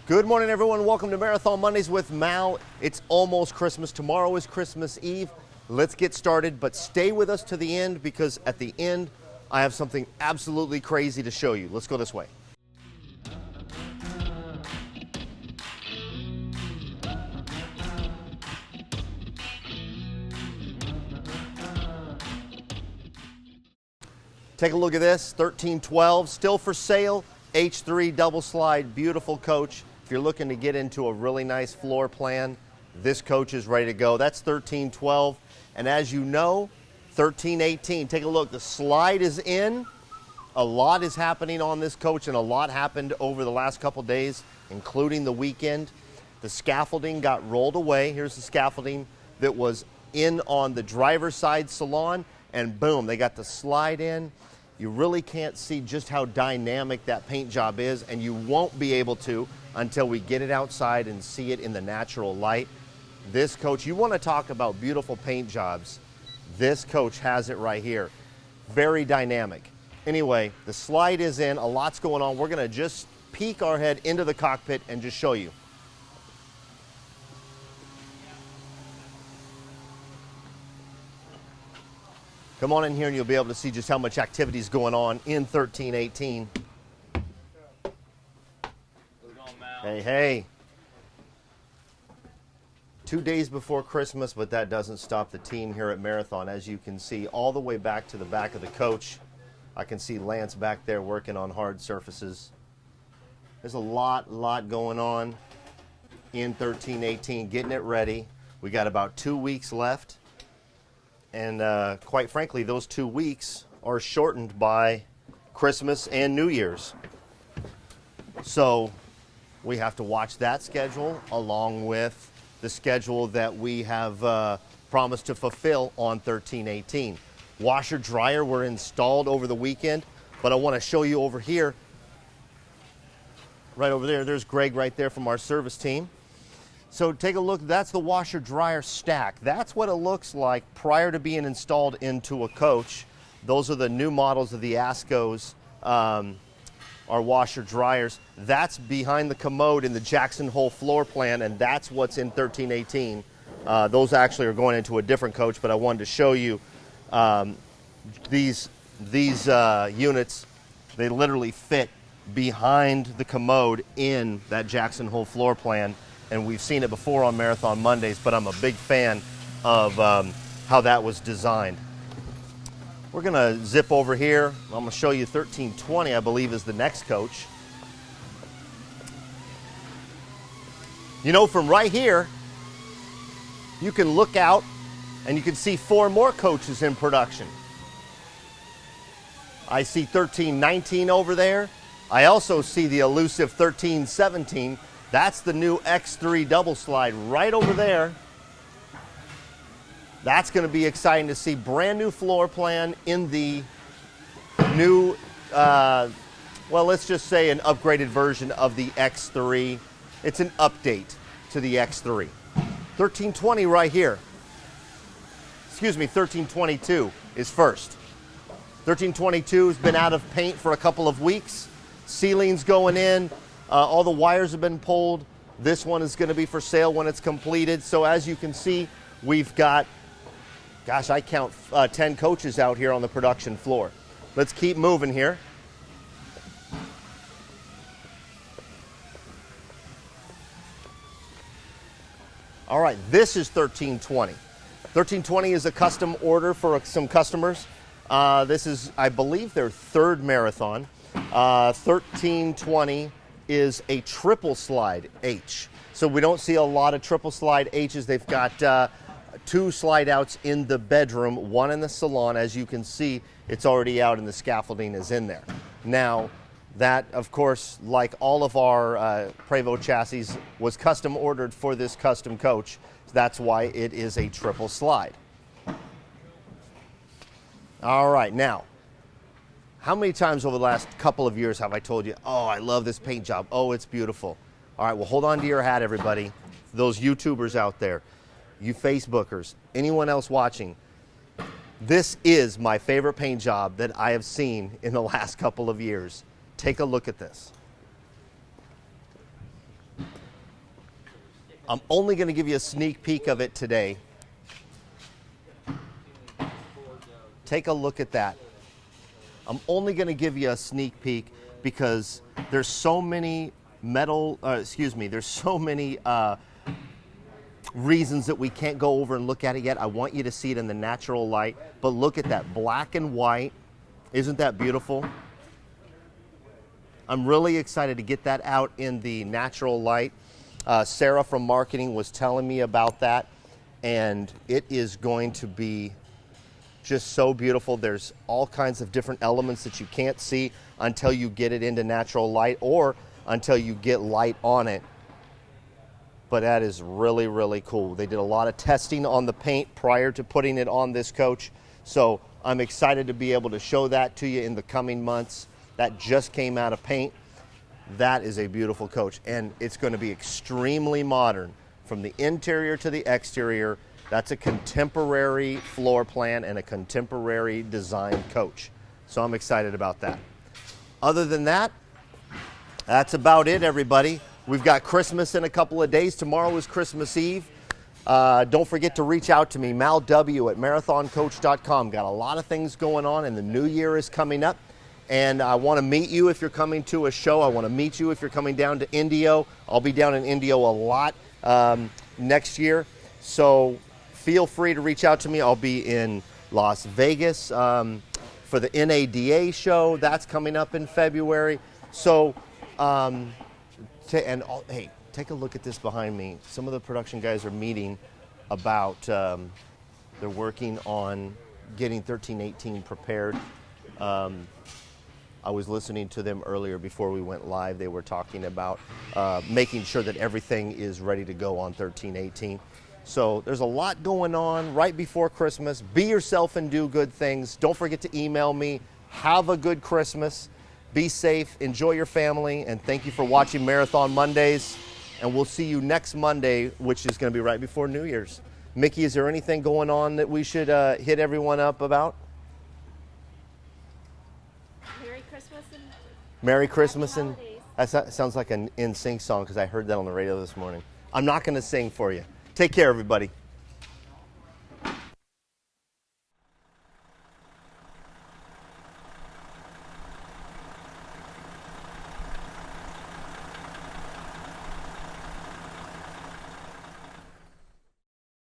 Good morning, everyone. Welcome to Marathon Mondays with Mal. It's almost Christmas. Tomorrow is Christmas Eve. Let's get started, but stay with us to the end because at the end, I have something absolutely crazy to show you. Let's go this way. Take a look at this, 1312, still for sale, H3 double slide, beautiful coach. If you're looking to get into a really nice floor plan, this coach is ready to go. That's 1312, and as you know, 1318, take a look, the slide is in. A lot is happening on this coach, and a lot happened over the last couple days, including the weekend. The scaffolding got rolled away. Here's the scaffolding that was in on the driver's side salon, and boom, they got the slide in. You really can't see just how dynamic that paint job is, and you won't be able to until we get it outside and see it in the natural light. This coach, you want to talk about beautiful paint jobs, this coach has it right here. Very dynamic. Anyway, the slide is in, a lot's going on. We're going to just peek our head into the cockpit and just show you. Come on in here and you'll be able to see just how much activity is going on in 1318. Hey, hey. 2 days before Christmas, but that doesn't stop the team here at Marathon. As you can see, all the way back to the back of the coach, I can see Lance back there working on hard surfaces. There's a lot going on in 1318, getting it ready. We got about 2 weeks left. And quite frankly, those 2 weeks are shortened by Christmas and New Year's. So we have to watch that schedule along with the schedule that we have promised to fulfill on 1318. Washer dryer were installed over the weekend, but I want to show you over here, right over there. There's Greg right there from our service team. So take a look, that's the washer dryer stack. That's what it looks like prior to being installed into a coach. Those are the new models of the Ascos, our washer dryers. That's behind the commode in the Jackson Hole floor plan, and that's what's in 1318. Those actually are going into a different coach, but I wanted to show you these units. They literally fit behind the commode in that Jackson Hole floor plan. And we've seen it before on Marathon Mondays, but I'm a big fan of how that was designed. We're gonna zip over here. I'm gonna show you 1320, I believe, is the next coach. You know, from right here, you can look out and you can see 4 more coaches in production. I see 1319 over there. I also see the elusive 1317. That's the new X3 double slide right over there. That's going to be exciting to see. Brand new floor plan in the new, well, let's just say an upgraded version of the X3. It's an update to the X3. 1320 right here. Excuse me, 1322 is first. 1322 has been out of paint for a couple of weeks. Ceiling's going in. All the wires have been pulled. This one is going to be for sale when it's completed. So as you can see, we've got, gosh, I count 10 coaches out here on the production floor. Let's keep moving here. All right, this is 1320. 1320 is a custom order for some customers. This is, I believe, their third marathon. 1320 is a triple slide H. So we don't see a lot of triple slide H's. They've got 2 slide outs in the bedroom, 1 in the salon. As you can see, it's already out and the scaffolding is in there. Now, that, of course, like all of our Prevost chassis, was custom ordered for this custom coach. That's why it is a triple slide. All right, now, how many times over the last couple of years have I told you, oh, I love this paint job. Oh, it's beautiful. All right, well, hold on to your hat, everybody. Those YouTubers out there, you Facebookers, anyone else watching, this is my favorite paint job that I have seen in the last couple of years. Take a look at this. I'm only going to give you a sneak peek of it today. Take a look at that. I'm only going to give you a sneak peek because there's so many there's so many reasons that we can't go over and look at it yet. I want you to see it in the natural light, but look at that black and white. Isn't that beautiful? I'm really excited to get that out in the natural light. Sarah from marketing was telling me about that, and it is going to be just so beautiful. There's all kinds of different elements that you can't see until you get it into natural light or until you get light on it. But that is really, really cool. They did a lot of testing on the paint prior to putting it on this coach. So I'm excited to be able to show that to you in the coming months. That just came out of paint. That is a beautiful coach. And it's going to be extremely modern from the interior to the exterior. That's a contemporary floor plan and a contemporary design coach. So I'm excited about that. Other than that, that's about it, everybody. We've got Christmas in a couple of days. Tomorrow is Christmas Eve. Don't forget to reach out to me, malw@marathoncoach.com. Got a lot of things going on, and the new year is coming up. And I want to meet you if you're coming to a show. I want to meet you if you're coming down to Indio. I'll be down in Indio a lot next year. So feel free to reach out to me. I'll be in Las Vegas for the NADA show. That's coming up in February. So, hey, take a look at this behind me. Some of the production guys are meeting about, they're working on getting 1318 prepared. I was listening to them earlier before we went live. They were talking about making sure that everything is ready to go on 1318. So there's a lot going on right before Christmas. Be yourself and do good things. Don't forget to email me. Have a good Christmas. Be safe. Enjoy your family. And thank you for watching Marathon Mondays. And we'll see you next Monday, which is going to be right before New Year's. Mickey, is there anything going on that we should hit everyone up about? Merry Christmas and Merry Christmas and holidays. that sounds like an NSYNC song because I heard that on the radio this morning. I'm not going to sing for you. Take care, everybody.